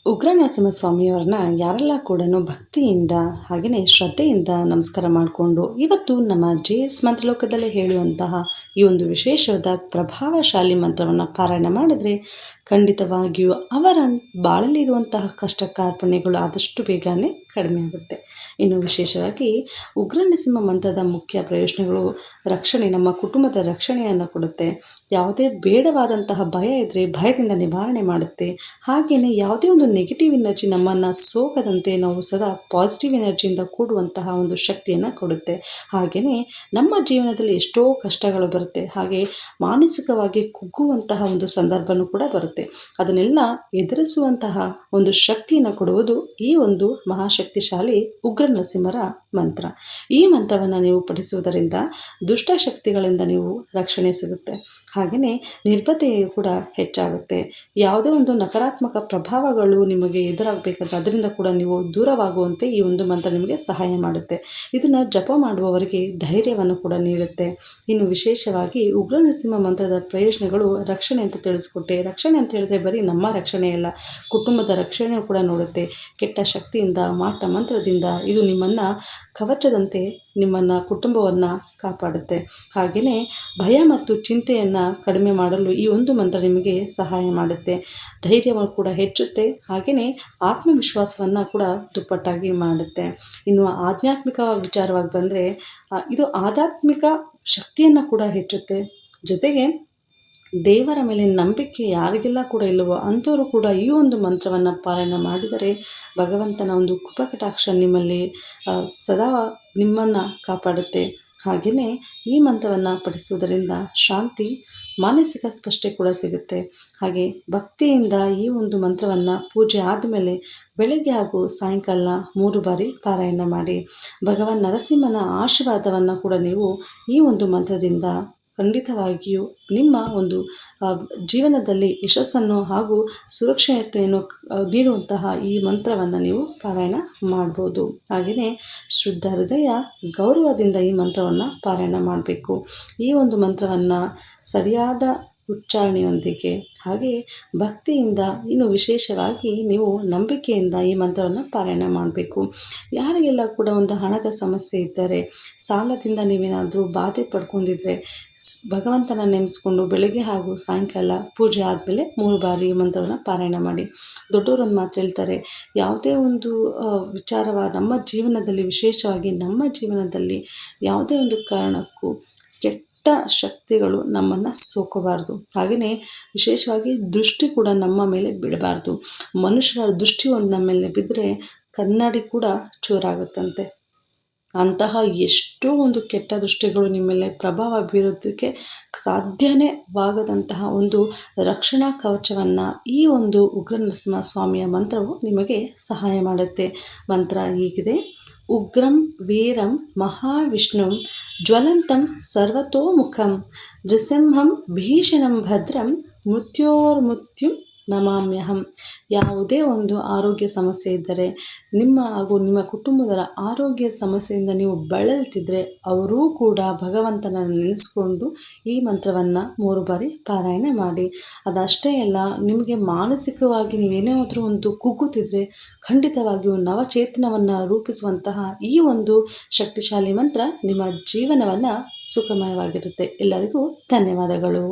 ಉಗ್ರ ನರಸಿಂಹಸ್ವಾಮಿಯವರನ್ನ ಯಾರೆಲ್ಲ ಕೂಡ ಭಕ್ತಿಯಿಂದ ಹಾಗೆಯೇ ಶ್ರದ್ಧೆಯಿಂದ ನಮಸ್ಕಾರ ಮಾಡಿಕೊಂಡು ಇವತ್ತು ನಮ್ಮ JS ಮಂತ್ರಲೋಕದಲ್ಲೇ ಹೇಳುವಂತಹ ಈ ಒಂದು ವಿಶೇಷವಾದ ಪ್ರಭಾವಶಾಲಿ ಮಂತ್ರವನ್ನು ಪಾರಾಯಣ ಮಾಡಿದರೆ ಖಂಡಿತವಾಗಿಯೂ ಅವರ ಬಾಳಲಿರುವಂತಹ ಕಷ್ಟ ಕಾರ್ಪಣ್ಯಗಳು ಆದಷ್ಟು ಬೇಗನೆ ಕಡಿಮೆ ಆಗುತ್ತೆ. ಇನ್ನು ವಿಶೇಷವಾಗಿ ಉಗ್ರ ನರಸಿಂಹ ಮಂತ್ರದ ಮುಖ್ಯ ಪ್ರಯೋಜನಗಳು ರಕ್ಷಣೆ, ನಮ್ಮ ಕುಟುಂಬದ ರಕ್ಷಣೆಯನ್ನು ಕೊಡುತ್ತೆ. ಯಾವುದೇ ಬೇಡವಾದಂತಹ ಭಯ ಇದ್ದರೆ ಭಯದಿಂದ ನಿವಾರಣೆ ಮಾಡುತ್ತೆ. ಹಾಗೆಯೇ ಯಾವುದೇ ಒಂದು ನೆಗೆಟಿವ್ ಎನರ್ಜಿ ನಮ್ಮನ್ನು ಸೋಕದಂತೆ ನಾವು ಸದಾ ಪಾಸಿಟಿವ್ ಎನರ್ಜಿಯಿಂದ ಕೂಡುವಂತಹ ಒಂದು ಶಕ್ತಿಯನ್ನು ಕೊಡುತ್ತೆ. ಹಾಗೆಯೇ ನಮ್ಮ ಜೀವನದಲ್ಲಿ ಎಷ್ಟೋ ಕಷ್ಟಗಳು ಬರುತ್ತೆ, ಹಾಗೆ ಮಾನಸಿಕವಾಗಿ ಕುಗ್ಗುವಂತಹ ಒಂದು ಸಂದರ್ಭನೂ ಕೂಡ ಬರುತ್ತೆ. ಅದನ್ನೆಲ್ಲ ಎದುರಿಸುವಂತಹ ಒಂದು ಶಕ್ತಿಯನ್ನು ಕೊಡುವುದು ಈ ಒಂದು ಮಹಾಶಕ್ತಿಶಾಲಿ ಉಗ್ರ ನರಸಿಂಹರ ಮಂತ್ರ. ಈ ಮಂತ್ರವನ್ನು ನೀವು ಪಠಿಸುವುದರಿಂದ ದುಷ್ಟಶಕ್ತಿಗಳಿಂದ ನೀವು ರಕ್ಷಣೆ ಸಿಗುತ್ತೆ. ಹಾಗೆಯೇ ನಿರ್ಭಯತೆಯು ಕೂಡ ಹೆಚ್ಚಾಗುತ್ತೆ. ಯಾವುದೇ ಒಂದು ನಕಾರಾತ್ಮಕ ಪ್ರಭಾವಗಳು ನಿಮಗೆ ಎದುರಾಗಬೇಕಾದ್ರೆ ಅದರಿಂದ ಕೂಡ ನೀವು ದೂರವಾಗುವಂತೆ ಈ ಒಂದು ಮಂತ್ರ ನಿಮಗೆ ಸಹಾಯ ಮಾಡುತ್ತೆ. ಇದನ್ನು ಜಪ ಮಾಡುವವರಿಗೆ ಧೈರ್ಯವನ್ನು ಕೂಡ ನೀಡುತ್ತೆ. ಇನ್ನು ವಿಶೇಷವಾಗಿ ಉಗ್ರ ನರಸಿಂಹ ಮಂತ್ರದ ಪ್ರಯೋಜನಗಳು ರಕ್ಷಣೆ ಅಂತ ತಿಳಿಸ್ಕೊಟ್ಟೆ. ರಕ್ಷಣೆ ಅಂತ ಹೇಳಿದ್ರೆ ಬರೀ ನಮ್ಮ ರಕ್ಷಣೆ ಅಲ್ಲ, ಕುಟುಂಬದ ರಕ್ಷಣೆ ಕೂಡ ನೋಡುತ್ತೆ. ಕೆಟ್ಟ ಶಕ್ತಿಯಿಂದ, ಮಾಟ ಮಂತ್ರದಿಂದ ಇದು ನಿಮ್ಮನ್ನು ಕವಚದಂತೆ ನಿಮ್ಮನ್ನು ಕುಟುಂಬವನ್ನು ಕಾಪಾಡುತ್ತೆ. ಹಾಗೆಯೇ ಭಯ ಮತ್ತು ಚಿಂತೆಯನ್ನು ಕಡಿಮೆ ಮಾಡಲು ಈ ಒಂದು ಮಂತ್ರ ನಿಮಗೆ ಸಹಾಯ ಮಾಡುತ್ತೆ. ಧೈರ್ಯವನ್ನು ಕೂಡ ಹೆಚ್ಚುತ್ತೆ. ಹಾಗೆಯೇ ಆತ್ಮವಿಶ್ವಾಸವನ್ನು ಕೂಡ ದುಪ್ಪಟ್ಟಾಗಿ ಮಾಡುತ್ತೆ. ಇನ್ನು ಆಧ್ಯಾತ್ಮಿಕ ವಿಚಾರವಾಗಿ ಬಂದರೆ ಇದು ಆಧ್ಯಾತ್ಮಿಕ ಶಕ್ತಿಯನ್ನು ಕೂಡ ಹೆಚ್ಚುತ್ತೆ. ಜೊತೆಗೆ ದೇವರ ಮೇಲೆ ನಂಬಿಕೆ ಯಾರಿಗೆಲ್ಲ ಕೂಡ ಇಲ್ಲವೋ ಅಂಥವರು ಕೂಡ ಈ ಒಂದು ಮಂತ್ರವನ್ನು ಪಾಲನೆ ಮಾಡಿದರೆ ಭಗವಂತನ ಒಂದು ಕೃಪಾಕಟಾಕ್ಷ ನಿಮ್ಮಲ್ಲಿ ಸದಾ ನಿಮ್ಮನ್ನು ಕಾಪಾಡುತ್ತೆ. ಹಾಗೆಯೇ ಈ ಮಂತ್ರವನ್ನು ಪಠಿಸುವುದರಿಂದ ಶಾಂತಿ, ಮಾನಸಿಕ ಸ್ಪಷ್ಟತೆ ಕೂಡ ಸಿಗುತ್ತೆ. ಹಾಗೆ ಭಕ್ತಿಯಿಂದ ಈ ಒಂದು ಮಂತ್ರವನ್ನು ಪೂಜೆ ಆದಮೇಲೆ ಬೆಳಗ್ಗೆ ಹಾಗೂ ಸಾಯಂಕಾಲ 3 ಬಾರಿ ಪಾರಾಯಣ ಮಾಡಿ. ಭಗವಾನ್ ನರಸಿಂಹನ ಆಶೀರ್ವಾದವನ್ನು ಕೂಡ ನೀವು ಈ ಒಂದು ಮಂತ್ರದಿಂದ ಖಂಡಿತವಾಗಿಯೂ ನಿಮ್ಮ ಒಂದು ಜೀವನದಲ್ಲಿ ಯಶಸ್ಸನ್ನು ಹಾಗೂ ಸುರಕ್ಷತೆಯನ್ನು ನೀಡುವಂತಹ ಈ ಮಂತ್ರವನ್ನು ನೀವು ಪಾರಾಯಣ ಮಾಡ್ಬೋದು. ಹಾಗೆಯೇ ಶುದ್ಧ ಹೃದಯ, ಗೌರವದಿಂದ ಈ ಮಂತ್ರವನ್ನು ಪಾರಾಯಣ ಮಾಡಬೇಕು. ಈ ಒಂದು ಮಂತ್ರವನ್ನು ಸರಿಯಾದ ಉಚ್ಚಾರಣೆಯೊಂದಿಗೆ ಹಾಗೆಯೇ ಭಕ್ತಿಯಿಂದ, ಇನ್ನು ವಿಶೇಷವಾಗಿ ನೀವು ನಂಬಿಕೆಯಿಂದ ಈ ಮಂತ್ರವನ್ನು ಪಾರಾಯಣ ಮಾಡಬೇಕು. ಯಾರಿಗೆಲ್ಲ ಕೂಡ ಒಂದು ಹಣದ ಸಮಸ್ಯೆ ಇದ್ದರೆ, ಸಾಲದಿಂದ ನೀವೇನಾದರೂ ಬಾಧೆ ಪಡ್ಕೊಂಡಿದ್ರೆ ಭಗವಂತನ ನೆನೆಸ್ಕೊಂಡು ಬೆಳಗ್ಗೆ ಹಾಗೂ ಸಾಯಂಕಾಲ ಪೂಜೆ ಆದಮೇಲೆ 3 ಬಾರಿ ಈ ಮಂತ್ರವನ್ನು ಪಾರಾಯಣ ಮಾಡಿ. ದೊಡ್ಡವರೊಂದು ಮಾತು ಹೇಳ್ತಾರೆ, ಯಾವುದೇ ಒಂದು ನಮ್ಮ ಜೀವನದಲ್ಲಿ, ವಿಶೇಷವಾಗಿ ನಮ್ಮ ಜೀವನದಲ್ಲಿ ಯಾವುದೇ ಒಂದು ಕಾರಣಕ್ಕೂ ಕೆಟ್ಟ ಶಕ್ತಿಗಳು ನಮ್ಮನ್ನು ಸೋಕಬಾರ್ದು. ಹಾಗೆಯೇ ವಿಶೇಷವಾಗಿ ದೃಷ್ಟಿ ಕೂಡ ನಮ್ಮ ಮೇಲೆ ಬೀಳಬಾರ್ದು. ಮನುಷ್ಯರ ದೃಷ್ಟಿ ಒಂದು ನಮ್ಮ ಮೇಲೆ ಬಿದ್ದರೆ ಕನ್ನಡಿ ಕೂಡ ಚೂರಾಗುತ್ತಂತೆ. ಅಂತಹ ಎಷ್ಟೋ ಒಂದು ಕೆಟ್ಟ ದೃಷ್ಟಿಗಳು ನಿಮ್ಮ ಮೇಲೆ ಪ್ರಭಾವ ಬೀರೋದಕ್ಕೆ ಸಾಧ್ಯವಾಗದಂತಹ ಒಂದು ರಕ್ಷಣಾ ಕವಚವನ್ನು ಈ ಒಂದು ಉಗ್ರ ನರಸಿಂಹ ಸ್ವಾಮಿಯ ಮಂತ್ರವು ನಿಮಗೆ ಸಹಾಯ ಮಾಡುತ್ತೆ. ಮಂತ್ರ ಹೀಗಿದೆ: ಉಗ್ರಂ ವೀರಂ ಮಹಾವಿಷ್ಣುಂ ಜ್ವಲಂತಂ ಸರ್ವತೋಮುಖಂ ನೃಸಿಂಹಂ ಭೀಷಣಂ ಭದ್ರಂ ಮೃತ್ಯೋರ್ಮೃತ್ಯುಂ ನಮಾಮ್ಯಹಂ. ಯಾವುದೇ ಒಂದು ಆರೋಗ್ಯ ಸಮಸ್ಯೆ ಇದ್ದರೆ, ನಿಮ್ಮ ಹಾಗೂ ನಿಮ್ಮ ಕುಟುಂಬದ ಆರೋಗ್ಯ ಸಮಸ್ಯೆಯಿಂದ ನೀವು ಬಳಲ್ತಿದ್ರೆ ಅವರೂ ಕೂಡ ಭಗವಂತನ ನೆನೆಸ್ಕೊಂಡು ಈ ಮಂತ್ರವನ್ನು 3 ಬಾರಿ ಪಾರಾಯಣ ಮಾಡಿ. ಅದಷ್ಟೇ ಅಲ್ಲ, ನಿಮಗೆ ಮಾನಸಿಕವಾಗಿ ನೀವೇನಾದರೂ ಒಂದು ಕುಗ್ಗುತ್ತಿದ್ರೆ ಖಂಡಿತವಾಗಿಯೂ ನವಚೇತನವನ್ನು ರೂಪಿಸುವಂತಹ ಈ ಒಂದು ಶಕ್ತಿಶಾಲಿ ಮಂತ್ರ ನಿಮ್ಮ ಜೀವನವನ್ನು ಸುಖಮಯವಾಗಿರುತ್ತೆ. ಎಲ್ಲರಿಗೂ ಧನ್ಯವಾದಗಳು.